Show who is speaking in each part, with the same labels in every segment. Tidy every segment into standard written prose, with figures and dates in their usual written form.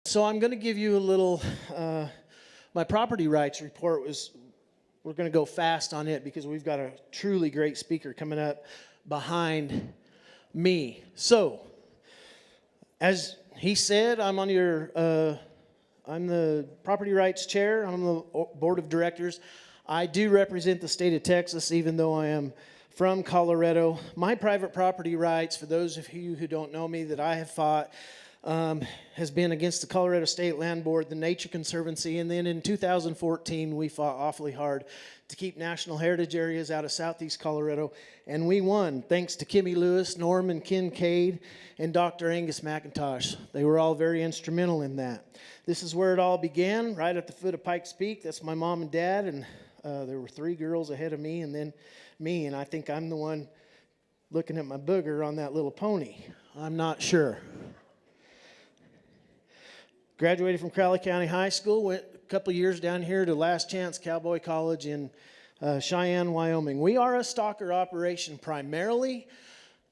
Speaker 1: So I'm going to give you a little, my property rights report we're going to go fast on it because we've got a truly great speaker coming up behind me. So, as he said, I'm the property rights chair. I'm on the board of directors. I do represent the state of Texas, even though I am from Colorado. My private property rights, for those of you who don't know me, that I have fought, has been against the Colorado State Land Board, the Nature Conservancy, and then in 2014 we fought awfully hard to keep national heritage areas out of southeast Colorado, and we won thanks to Kimmy Lewis, Norman Kincaid, and Dr. Angus McIntosh. They were all very instrumental in that. This is where it all began, right at the foot of Pikes Peak. That's my mom and dad, and there were 3 girls ahead of me, and then me, and I think I'm the one looking at my booger on that little pony. I'm not sure. Graduated from Crowley County High School, went a couple years down here to Last Chance Cowboy College in Cheyenne, Wyoming. We are a stocker operation primarily.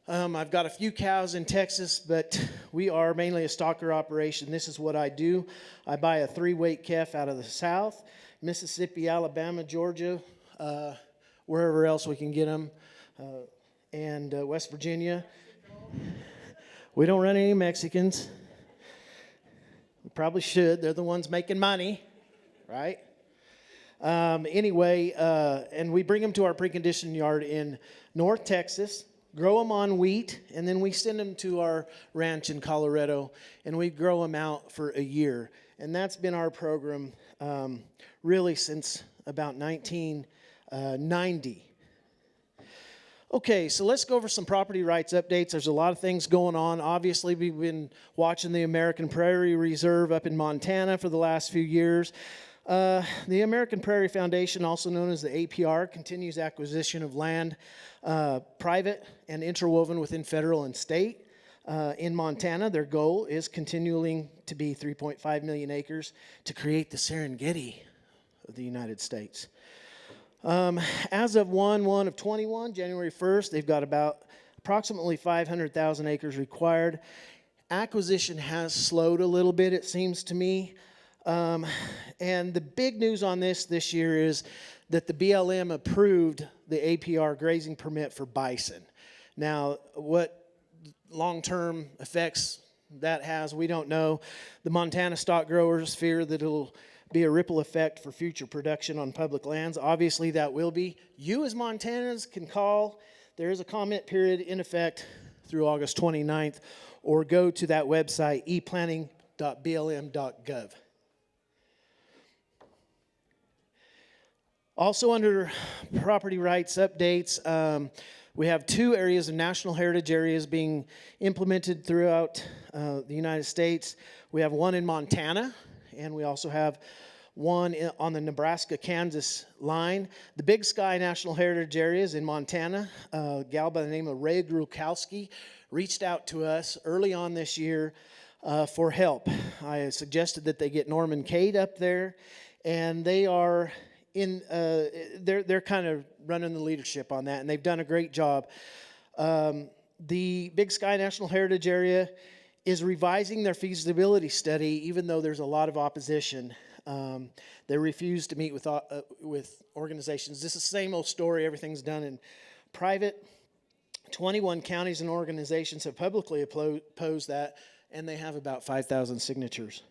Speaker 1: I've got a few cows in Texas, but we are mainly a stocker operation. This is what I do. I buy a 3-weight calf out of the South, Mississippi, Alabama, Georgia, wherever else we can get them, and West Virginia. We don't run any Mexicans. We probably should. They're the ones making money, right? Anyway, and we bring them to our preconditioned yard in North Texas, grow them on wheat, and then we send them to our ranch in Colorado, and we grow them out for a year. And that's been our program really since about 1990. Okay, so let's go over some property rights updates. There's a lot of things going on. Obviously, we've been watching the American Prairie Reserve up in Montana for the last few years. The American Prairie Foundation, also known as the APR, continues acquisition of land, private and interwoven within federal and state. In Montana, their goal is continuing to be 3.5 million acres to create the Serengeti of the United States. As of 1/1 of 21, January 1st, they've got approximately 500,000 acres required. Acquisition has slowed a little bit, it seems to me. And the big news on this year is that the BLM approved the APR grazing permit for bison. Now, what long-term effects that has, we don't know. The Montana stock growers fear that it'll be a ripple effect for future production on public lands. Obviously, that will be. You as Montanans can call. There is a comment period in effect through August 29th, or go to that website, eplanning.blm.gov. Also under property rights updates, we have 2 areas of national heritage areas being implemented throughout the United States. We have one in Montana, and we also have one on the Nebraska-Kansas line. The Big Sky National Heritage Area is in Montana. A gal by the name of Ray Grukowski reached out to us early on this year for help. I suggested that they get Norman Cade up there, and they are they're kind of running the leadership on that, and they've done a great job. The Big Sky National Heritage Area is revising their feasibility study, even though there's a lot of opposition. They refuse to meet with organizations. This is the same old story. Everything's done in private. 21 counties and organizations have publicly opposed that, and they have about 5,000 signatures.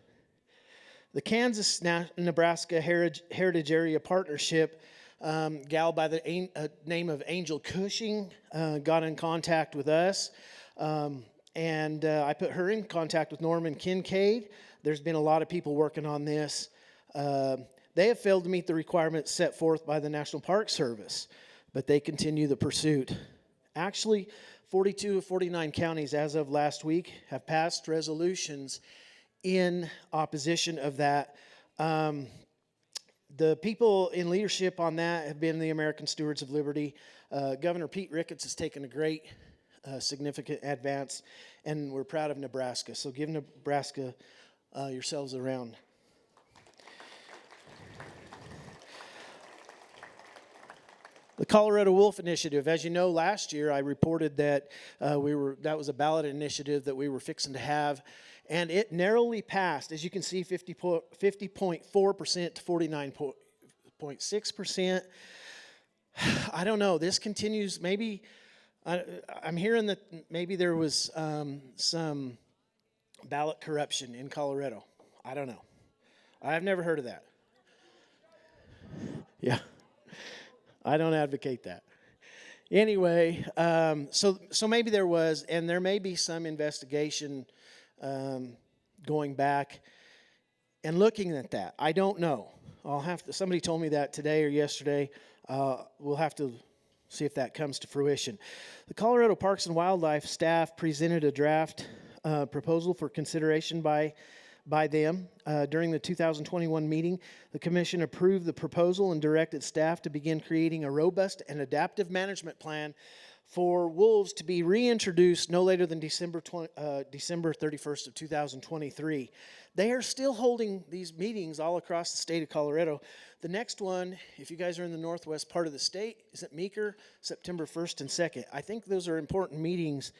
Speaker 1: The Kansas-Nebraska Heritage Area Partnership, gal by the name of Angel Cushing, got in contact with us. And I put her in contact with Norman Kincaid. There's been a lot of people working on this. They have failed to meet the requirements set forth by the National Park Service, but they continue the pursuit. Actually, 42 of 49 counties as of last week have passed resolutions in opposition of that. The people in leadership on that have been the American Stewards of Liberty. Governor Pete Ricketts has taken a great significant advance, and we're proud of Nebraska. So give Nebraska yourselves a round. The Colorado Wolf Initiative. As you know, last year I reported that that was a ballot initiative that we were fixing to have, and it narrowly passed. As you can see, 50.4% to 49.6%. I don't know. This continues. Maybe I'm hearing that maybe there was some ballot corruption in Colorado. I don't know. I've never heard of that. Yeah. I don't advocate that. Anyway, so maybe there was, and there may be some investigation going back and looking at that. I don't know. Somebody told me that today or yesterday. We'll have to see if that comes to fruition. The Colorado Parks and Wildlife staff presented a draft proposal for consideration by them. During the 2021 meeting, the commission approved the proposal and directed staff to begin creating a robust and adaptive management plan for wolves to be reintroduced no later than December 31st of 2023. They are still holding these meetings all across the state of Colorado. The next one, if you guys are in the northwest part of the state, is at Meeker, September 1st and 2nd. I think those are important meetings,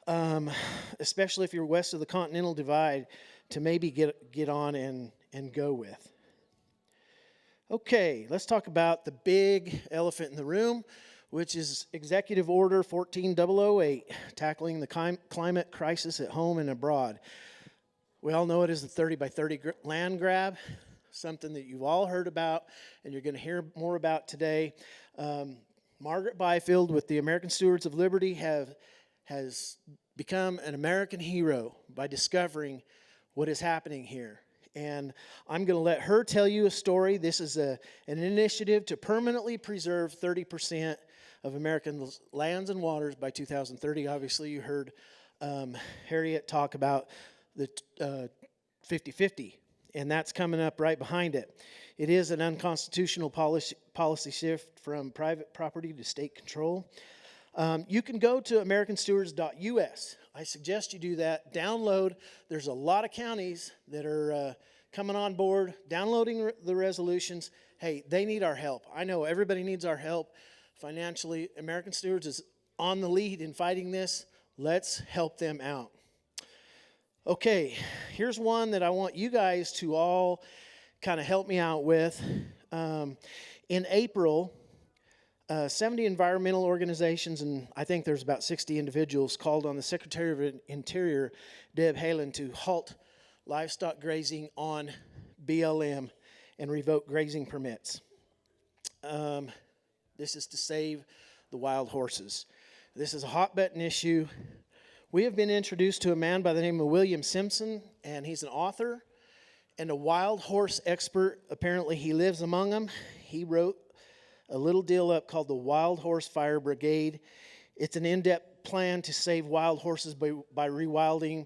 Speaker 1: especially if you're west of the Continental Divide, to maybe get on and go with. Okay, let's talk about the big elephant in the room, which is Executive Order 14008, tackling the climate crisis at home and abroad. We all know it is the 30 by 30 land grab, something that you've all heard about and you're going to hear more about today. Margaret Byfield with the American Stewards of Liberty has become an American hero by discovering what is happening here. And I'm going to let her tell you a story. This is an initiative to permanently preserve 30% of American lands and waters by 2030. Obviously, you heard Harriet talk about the 50-50, and that's coming up right behind it. It is an unconstitutional policy shift from private property to state control. You can go to americanstewards.us. I suggest you do that. Download. There's a lot of counties that are coming on board, downloading the resolutions. Hey, they need our help. I know everybody needs our help financially. American Stewards is on the lead in fighting this. Let's help them out. Okay, here's one that I want you guys to all kind of help me out with. In April, 70 environmental organizations, and I think there's about 60 individuals, called on the Secretary of Interior, Deb Haaland, to halt livestock grazing on BLM and revoke grazing permits. This is to save the wild horses. This is a hot-button issue. We have been introduced to a man by the name of William Simpson, and he's an author and a wild horse expert. Apparently, he lives among them. He wrote a little deal up called the Wild Horse Fire Brigade. It's an in-depth plan to save wild horses by rewilding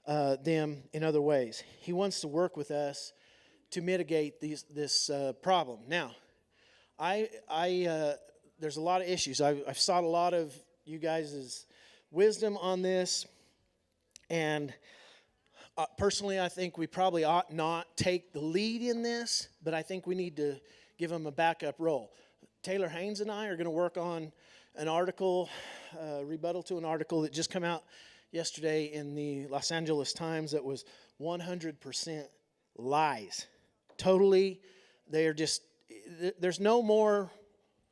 Speaker 1: them in other ways. He wants to work with us to mitigate this problem. Now, there's a lot of issues. I've sought a lot of you guys' wisdom on this, and personally, I think we probably ought not take the lead in this, but I think we need to give them a backup role. Taylor Haynes and I are going to work on an article, rebuttal to an article that just came out yesterday in the Los Angeles Times that was 100% lies. Totally, there's no more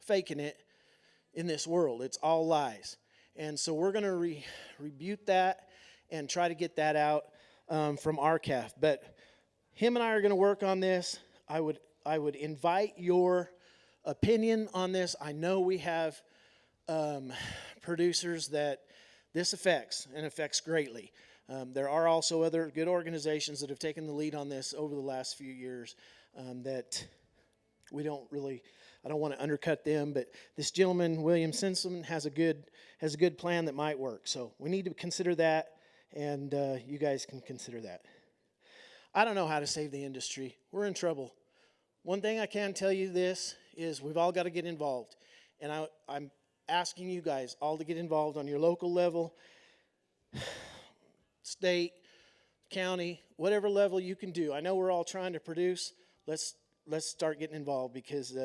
Speaker 1: faking it in this world. It's all lies. And so we're going to rebuke that and try to get that out from RCAF. But him and I are going to work on this. I would invite your opinion on this. I know we have producers that this affects, and affects greatly. There are also other good organizations that have taken the lead on this over the last few years that we don't really, I don't want to undercut them, but this gentleman, William Simpson, has a good plan that might work. So we need to consider that, and you guys can consider that. I don't know how to save the industry. We're in trouble. One thing I can tell you this is we've all got to get involved. And I'm asking you guys all to get involved on your local level, state, county, whatever level you can do. I know we're all trying to produce. Let's start getting involved, because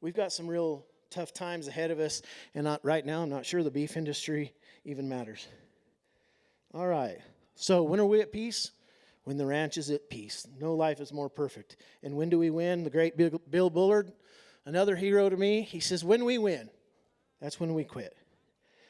Speaker 1: we've got some real tough times ahead of us, and right now I'm not sure the beef industry even matters. All right, so when are we at peace? When the ranch is at peace. No life is more perfect. And when do we win? The great Bill Bullard, another hero to me, he says, when we win, that's when we quit.